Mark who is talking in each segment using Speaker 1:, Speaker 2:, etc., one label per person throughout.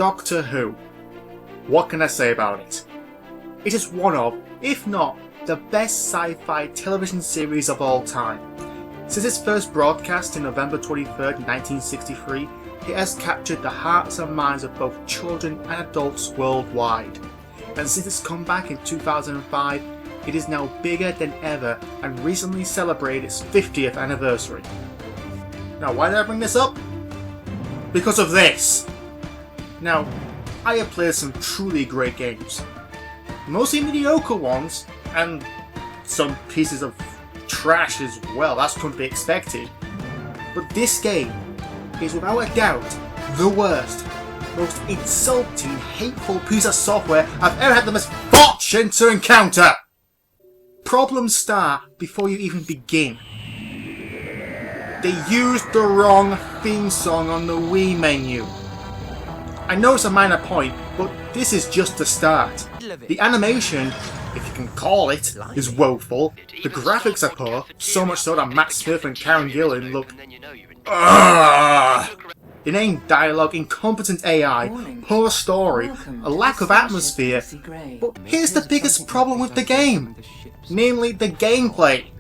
Speaker 1: Doctor Who. What can I say about it? It is one of, if not the best sci-fi television series of all time. Since its first broadcast in November 23rd, 1963, it has captured the hearts and minds of both children and adults worldwide. And since its comeback in 2005, it is now bigger than ever and recently celebrated its 50th anniversary. Now, why did I bring this up? Because of this! Now, I have played some truly great games. Mostly mediocre ones, and some pieces of trash as well, that's couldn't be expected. But this game is without a doubt the worst, most insulting, hateful piece of software I've ever had the misfortune to encounter! Problems start before you even begin. They used the wrong theme song on the Wii menu. I know it's a minor point, but this is just the start. The animation, if you can call it, is woeful. The graphics are poor, so much so that Matt Smith and Karen Gillan look inane dialogue, incompetent AI, poor story, a lack of atmosphere. But here's the biggest problem with the game, namely the gameplay.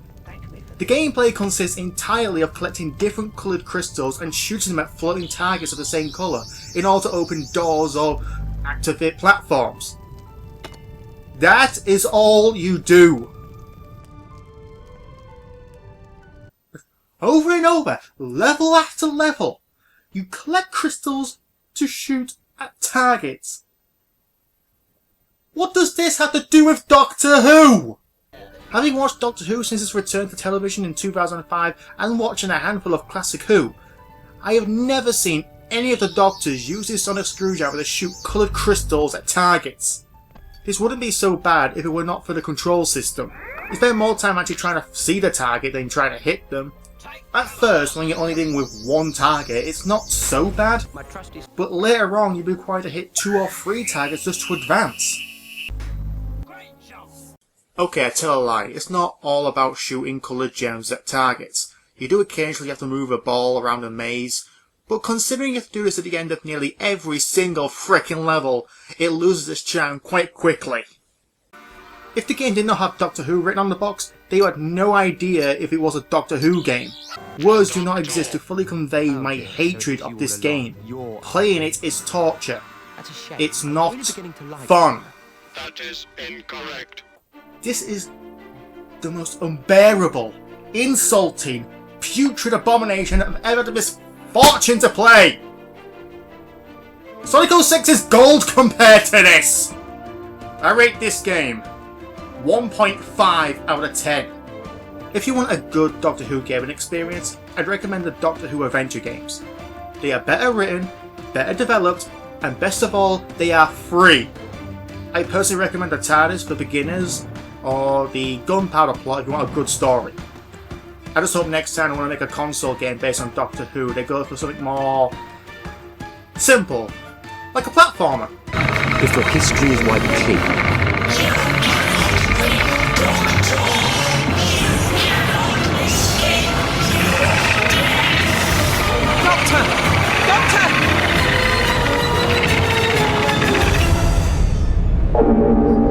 Speaker 1: The gameplay consists entirely of collecting different coloured crystals and shooting them at floating targets of the same colour in order to open doors or activate platforms. That is all you do. Over and over, level after level, you collect crystals to shoot at targets. What does this have to do with Doctor Who? Having watched Doctor Who since its return to television in 2005 and watching a handful of classic Who, I have never seen any of the Doctors use this sonic screwdriver to shoot coloured crystals at targets. This wouldn't be so bad if it were not for the control system. You spend more time actually trying to see the target than trying to hit them. At first, when you're only dealing with one target, it's not so bad, but later on you'll be required to hit 2 or 3 targets just to advance. Okay, I tell a lie, it's not all about shooting coloured gems at targets. You do occasionally have to move a ball around a maze, but considering you have to do this at the end of nearly every single frickin' level, it loses its charm quite quickly. If the game did not have Doctor Who written on the box, they had no idea if it was a Doctor Who game. Words do not exist to fully convey my hatred of this game. Playing it is torture. It's not fun.
Speaker 2: That is incorrect.
Speaker 1: This is the most unbearable, insulting, putrid abomination I've ever had the misfortune to play! Sonic 06 is gold compared to this! I rate this game 1.5 out of 10. If you want a good Doctor Who gaming experience, I'd recommend the Doctor Who Adventure games. They are better written, better developed, and best of all, they are free. I personally recommend the TARDIS for beginners, or the Gunpowder Plot if you want a good story. I just hope next time I want to make a console game based on Doctor Who, they go for something more simple, like a platformer.
Speaker 3: If your history is wiped clean,
Speaker 4: Doctor! Doctor!